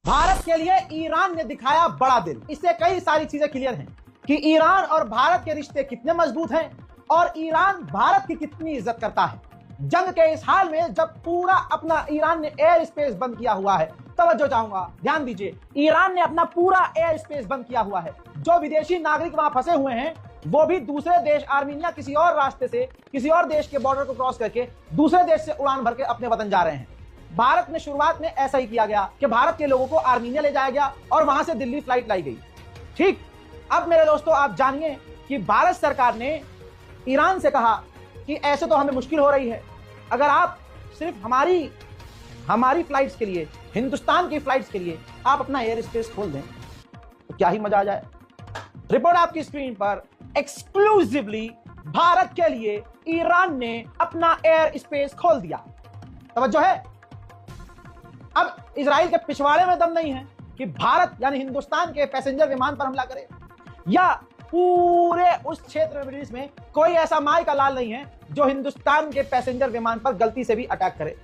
भारत के लिए ईरान ने दिखाया बड़ा दिल। इससे कई सारी चीजें क्लियर हैं कि ईरान और भारत के रिश्ते कितने मजबूत हैं और ईरान भारत की कितनी इज्जत करता है। जंग के इस हाल में जब पूरा अपना ईरान ने एयर स्पेस बंद किया हुआ है, तवज्जो चाहूंगा, ध्यान दीजिए, ईरान ने अपना पूरा एयर स्पेस बंद किया हुआ है। जो विदेशी नागरिक वहां फंसे हुए हैं वो भी दूसरे देश आर्मीनिया किसी और रास्ते से किसी और देश के बॉर्डर को क्रॉस करके दूसरे देश से उड़ान भर के अपने वतन जा रहे हैं। भारत ने शुरुआत में ऐसा ही किया गया कि भारत के लोगों को आर्मीनिया ले जाया गया और वहां से दिल्ली फ्लाइट लाई गई। ठीक, अब मेरे दोस्तों आप जानिए कि भारत सरकार ने ईरान से कहा कि ऐसे तो हमें मुश्किल हो रही है, अगर आप सिर्फ हमारी फ्लाइट्स के लिए, हिंदुस्तान की फ्लाइट्स के लिए आप अपना एयर स्पेस खोल दें तो क्या ही मजा आ जाए। रिपोर्ट आपकी स्क्रीन पर। एक्सक्लूसिवली भारत के लिए ईरान ने अपना एयर स्पेस खोल दिया। तवज्जो है। अब इजराइल के पिछवाड़े में दम नहीं है कि भारत यानी हिंदुस्तान के पैसेंजर विमान पर हमला करे, या पूरे उस क्षेत्र में जिसमें कोई ऐसा माई का लाल नहीं है जो हिंदुस्तान के पैसेंजर विमान पर गलती से भी अटैक करे।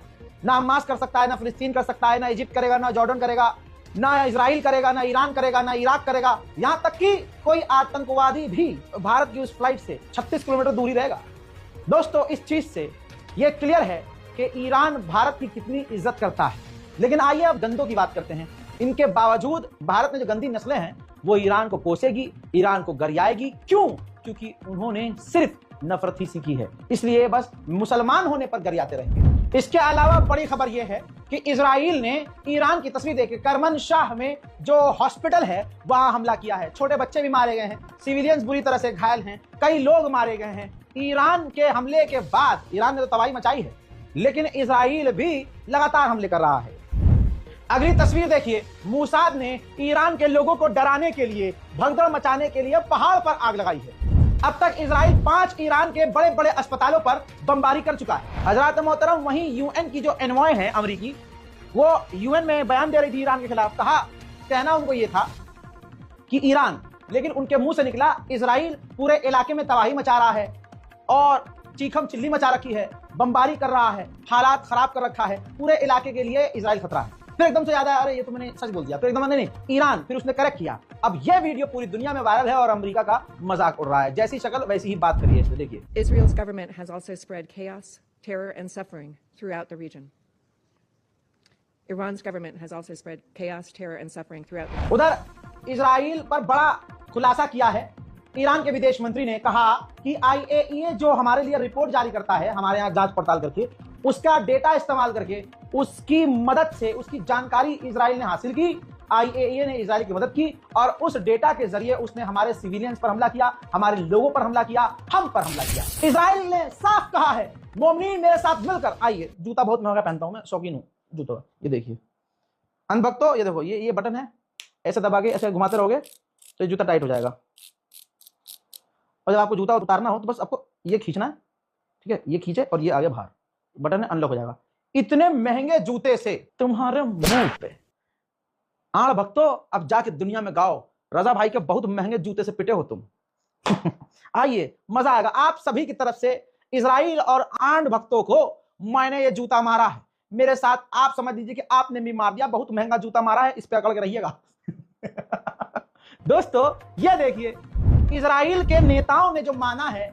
ना हमास कर सकता है, ना फिलिस्तीन कर सकता है, ना इजिप्ट करेगा, ना जॉर्डन करेगा, ना इजराइल करेगा, ना ईरान करेगा, ना इराक करेगा। यहां तक कि कोई आतंकवादी भी भारत की उस फ्लाइट से 36 किलोमीटर दूरी रहेगा। दोस्तों, इस चीज से यह क्लियर है कि ईरान भारत की कितनी इज्जत करता है। लेकिन आइए अब गंदों की बात करते हैं। इनके बावजूद भारत में जो गंदी नस्लें हैं वो ईरान को कोसेगी, ईरान को गरियाएगी। क्यों? क्योंकि उन्होंने सिर्फ नफरत ही सीखी है, इसलिए बस मुसलमान होने पर गरियाते रहेंगे। इसके अलावा बड़ी खबर यह है कि इजराइल ने ईरान की तस्वीर देख के करमनशाह में जो हॉस्पिटल है वहां हमला किया है। छोटे बच्चे भी मारे गए हैं, सिविलियंस बुरी तरह से घायल हैं, कई लोग मारे गए हैं। ईरान के हमले के बाद ईरान ने तो तबाही मचाई है, लेकिन इजराइल भी लगातार हमले कर रहा है। अगली तस्वीर देखिए, मूसाद ने ईरान के लोगों को डराने के लिए, भगदड़ मचाने के लिए पहाड़ पर आग लगाई है। अब तक इजराइल 5 ईरान के बड़े बड़े अस्पतालों पर बमबारी कर चुका है। हजरत मोहतरम, वहीं यूएन की जो एनवॉय है अमेरिकी, वो यूएन में बयान दे रही थी ईरान के खिलाफ। कहना उनको ये था कि ईरान, लेकिन उनके मुंह से निकला इजराइल पूरे इलाके में तबाही मचा रहा है और चीखम चिल्ली मचा रखी है, बमबारी कर रहा है, हालात खराब कर रखा है, पूरे इलाके के लिए इजराइल खतरा है। फिर एकदम से याद आया, अरे ये तो मैंने सच बोल दिया। फिर एकदम नहीं, ईरान, फिर उसने करेक्ट किया। अब यह वीडियो पूरी दुनिया में वायरल है और अमेरिका का मजाक उड़ रहा है। जैसी शक्ल वैसी ही बात करिए। इसमें देखिए, Israel's government has also spread chaos, terror and suffering throughout the region. Iran's government has also spread chaos, terror and suffering throughout the region. उधर इजराइल पर बड़ा खुलासा किया है। ईरान के विदेश मंत्री ने कहा कि IAEA जो हमारे लिए रिपोर्ट जारी करता है, हमारे यहाँ जांच पड़ताल करके, उसका डेटा इस्तेमाल करके, उसकी मदद से, उसकी जानकारी इजराइल ने हासिल की। IAEA ने इजराइल की मदद की और उस डेटा के जरिए उसने हमारे सिविलियंस पर हमला किया, हमारे लोगों पर हमला किया, हम पर हमला किया। इजराइल ने साफ कहा है, मोमिनीन मेरे साथ मिलकर आइए। जूता बहुत महंगा पहनता हूं मैं, शौकीन हूं जूतों का। ये देखिए अनभक्तो, ये देखो, ये बटन है, ऐसे दबा के ऐसे घुमाते रहोगे तो ये जूता टाइट हो जाएगा। और जब आपको जूता उतारना हो तो बस आपको ये खींचना है, ठीक है, ये खींचे और ये आगे बाहर बटन है, अनलॉक हो जाएगा। इतने महंगे जूते से तुम्हारे मुंह पे आड़ भक्तो, अब जाके दुनिया में गाओ, रजा भाई के बहुत महंगे जूते से पिटे हो तुम। आइए, मजा आएगा। आप सभी की तरफ से इजराइल और आंड भक्तों को मैंने ये जूता मारा है। मेरे साथ आप समझ लीजिए कि आपने भी मार दिया, बहुत महंगा जूता मारा है, इस पे अकड़ के रहिएगा। दोस्तों, ये देखिए, इजराइल के नेताओं ने जो माना है,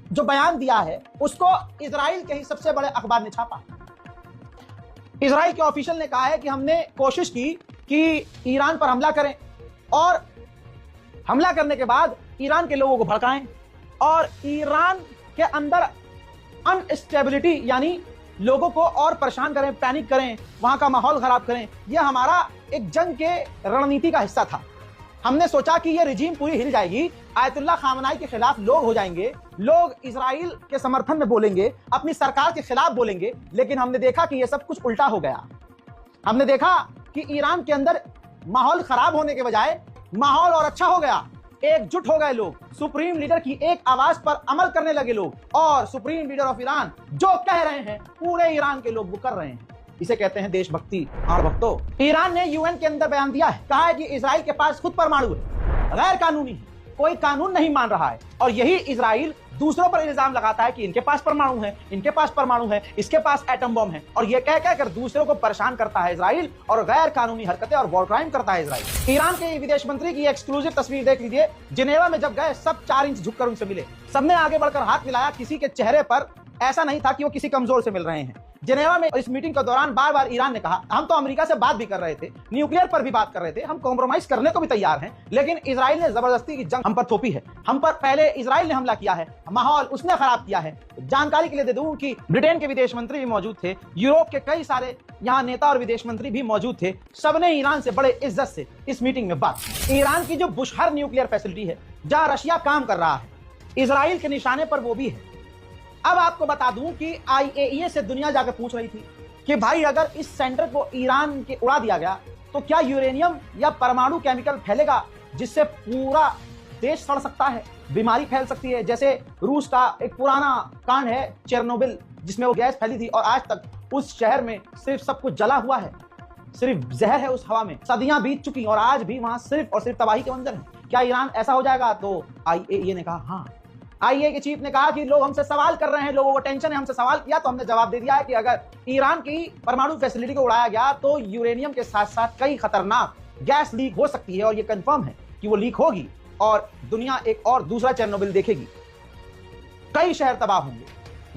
जो बयान दिया है, उसको इजराइल के ही सबसे बड़े अखबार ने छापा। इजराइल के ऑफिशियल ने कहा है कि हमने कोशिश की कि ईरान पर हमला करें और हमला करने के बाद ईरान के लोगों को भड़काएं और ईरान के अंदर अनस्टेबिलिटी यानी लोगों को और परेशान करें, पैनिक करें, वहां का माहौल खराब करें। यह हमारा एक जंग के रणनीति का हिस्सा था। हमने सोचा कि यह रिजीम पूरी हिल जाएगी, आयतुल्लाह खामनाई के खिलाफ लोग हो जाएंगे, लोग इजराइल के समर्थन में बोलेंगे, अपनी सरकार के खिलाफ बोलेंगे। लेकिन हमने देखा कि यह सब कुछ उल्टा हो गया। हमने देखा कि ईरान के अंदर माहौल खराब होने के बजाय माहौल और अच्छा हो गया। एकजुट हो गए लोग, सुप्रीम लीडर की एक आवाज पर अमल करने लगे लोग, और सुप्रीम लीडर ऑफ ईरान जो कह रहे हैं पूरे ईरान के लोग वो कर रहे हैं। इसे कहते हैं देशभक्ति। आड़ भक्तों, ईरान ने यूएन के अंदर बयान दिया है, कहा है कि इजराइल के पास खुद परमाणु है, गैर कानूनी है, कोई कानून नहीं मान रहा है। और यही इजराइल दूसरों पर इल्जाम लगाता है कि इनके पास परमाणु है, इनके पास परमाणु है, इसके पास एटम बम है, और ये कह कहकर दूसरों को परेशान करता है इजराइल, और गैर कानूनी हरकतें और वॉर क्राइम करता है इजराइल। ईरान के विदेश मंत्री की एक्सक्लूसिव तस्वीर देख लीजिए। जिनेवा में जब गए, सब 4 इंच झुककर उनसे मिले, सबने आगे बढ़कर हाथ मिलाया। किसी के चेहरे पर ऐसा नहीं था कि वो किसी कमजोर से मिल रहे हैं। जिनेवा में इस मीटिंग के दौरान बार बार ईरान ने कहा, हम तो अमेरिका से बात भी कर रहे थे, न्यूक्लियर पर भी बात कर रहे थे, हम कॉम्प्रोमाइज करने को भी तैयार हैं, लेकिन इजराइल ने जबरदस्ती की जंग हम पर थोपी है। हम पर पहले इजराइल ने हमला किया है, माहौल उसने खराब किया है। जानकारी के लिए दे दूं कि ब्रिटेन के विदेश मंत्री भी मौजूद थे, यूरोप के कई सारे यहाँ नेता और विदेश मंत्री भी मौजूद थे। सबने ईरान से बड़े इज्जत से इस मीटिंग में बात की। ईरान की जो बुशहर न्यूक्लियर फैसिलिटी है, जहां रशिया काम कर रहा है, इजराइल के निशाने पर वो भी है। अब आपको बता दूं कि IAEA से दुनिया जाकर पूछ रही थी कि भाई अगर इस सेंटर को ईरान के उड़ा दिया गया तो क्या यूरेनियम या परमाणु केमिकल फैलेगा जिससे पूरा देश सड़ सकता है, बीमारी फैल सकती है। जैसे रूस का एक पुराना कांड है चेरनोबिल, जिसमें वो गैस फैली थी और आज तक उस शहर में सिर्फ सब कुछ जला हुआ है, सिर्फ जहर है उस हवा में, सदियां बीत चुकी और आज भी वहां सिर्फ और सिर्फ तबाही के मंजर हैं। क्या ईरान ऐसा हो जाएगा? तो IAEA ने कहा हाँ। IAEA के चीफ ने कहा कि लोग हमसे सवाल कर रहे हैं, लोगों को टेंशन है, हमसे सवाल किया तो हमने जवाब दे दिया है कि अगर ईरान की परमाणु फैसिलिटी को उड़ाया गया तो यूरेनियम के साथ साथ कई खतरनाक गैस लीक हो सकती है, और ये कंफर्म है कि वो लीक होगी और दुनिया एक और दूसरा चेरनोबिल देखेगी, कई शहर तबाह होंगे।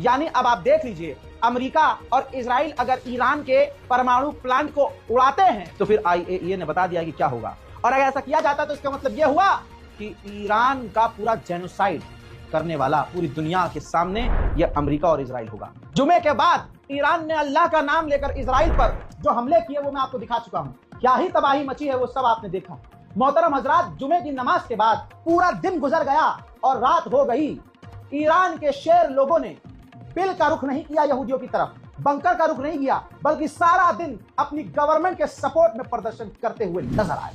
यानी अब आप देख लीजिए, अमेरिका और इजराइल अगर ईरान के परमाणु प्लांट को उड़ाते हैं तो फिर IAEA ने बता दिया कि क्या होगा। और अगर ऐसा किया जाता तो इसका मतलब यह हुआ कि ईरान का पूरा जेनोसाइड करने वाला पूरी दुनिया के सामने यह अमेरिका और इजराइल होगा। जुमे के बाद ईरान ने अल्लाह का नाम लेकर इजराइल पर जो हमले किए वो मैं आपको दिखा चुका हूं। क्या ही तबाही मची है वो सब आपने देखा। मोहतरम हजरात, जुमे की नमाज के बाद पूरा दिन गुजर गया और रात हो गई। ईरान के शेर लोगों ने बिल का रुख नहीं किया यहूदियों की तरफ, बंकर का रुख नहीं किया, बल्कि सारा दिन अपनी गवर्नमेंट के सपोर्ट में प्रदर्शन करते हुए नजर आए।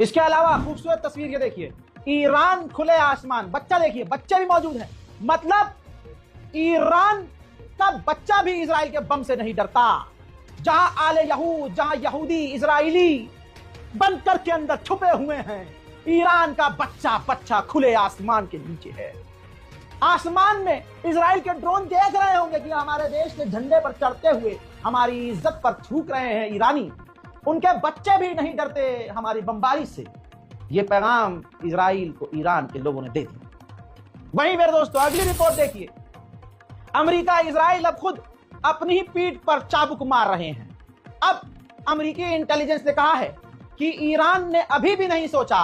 इसके अलावा खूबसूरत तस्वीर ये देखिए, ईरान खुले आसमान, बच्चा देखिए, बच्चे भी मौजूद हैं। मतलब ईरान का बच्चा भी इजराइल के बम से नहीं डरता। जहां आले यहूद, जहां यहूदी इजराइली बंकर के अंदर छुपे हुए हैं, ईरान का बच्चा खुले आसमान के नीचे है। आसमान में इजराइल के ड्रोन देख रहे होंगे कि हमारे देश के झंडे पर चढ़ते हुए हमारी इज्जत पर थूक रहे हैं ईरानी। उनके बच्चे भी नहीं डरते हमारी बमबारी से। यह पैगाम इजराइल को ईरान के लोगों ने दे दिया। वहीं मेरे दोस्तों, अगली रिपोर्ट देखिए। अमेरिका इजराइल अब खुद अपनी ही पीठ पर चाबुक मार रहे हैं। अब अमेरिकी इंटेलिजेंस ने कहा है कि ईरान ने अभी भी नहीं सोचा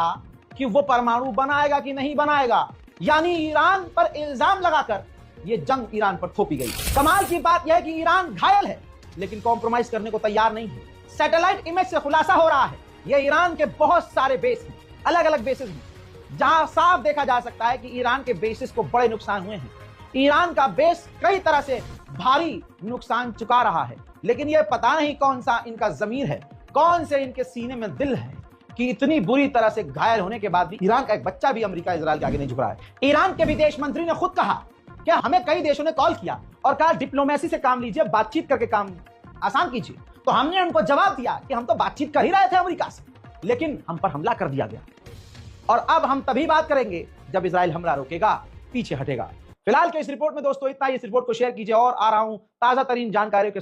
कि वो परमाणु बनाएगा कि नहीं बनाएगा। यानी ईरान पर इल्जाम लगाकर यह जंग ईरान पर थोपी गई। कमाल की बात यह है कि ईरान घायल है लेकिन कॉम्प्रोमाइज करने को तैयार नहीं है। सैटेलाइट इमेज से खुलासा हो रहा है यह ईरान के बहुत सारे बेस हैं, अलग अलग बेसिस हैं, जहां साफ देखा जा सकता है कि ईरान के बेसिस को बड़े नुकसान हुए हैं। ईरान का बेस कई तरह से भारी नुकसान चुका रहा है, लेकिन यह पता नहीं कौन सा इनका जमीर है, कौन से इनके सीने में दिल है कि इतनी बुरी तरह से घायल होने के बाद भी ईरान का एक बच्चा भी अमेरिका इजराइल के आगे नहीं झुक रहा है। ईरान के विदेश मंत्री ने खुद कहा क्या हमें कई देशों ने कॉल किया और कहा डिप्लोमेसी से काम लीजिए, बातचीत करके काम आसान कीजिए। तो हमने उनको जवाब दिया कि हम तो बातचीत कर ही रहे थे अमेरिका से, लेकिन हम पर हमला कर दिया गया और अब हम तभी बात करेंगे जब इजराइल हमला रोकेगा, पीछे हटेगा। फिलहाल के इस रिपोर्ट में दोस्तों इतना ही। इस रिपोर्ट को शेयर कीजिए और आ रहा हूं ताजा तरीन जानकारियों के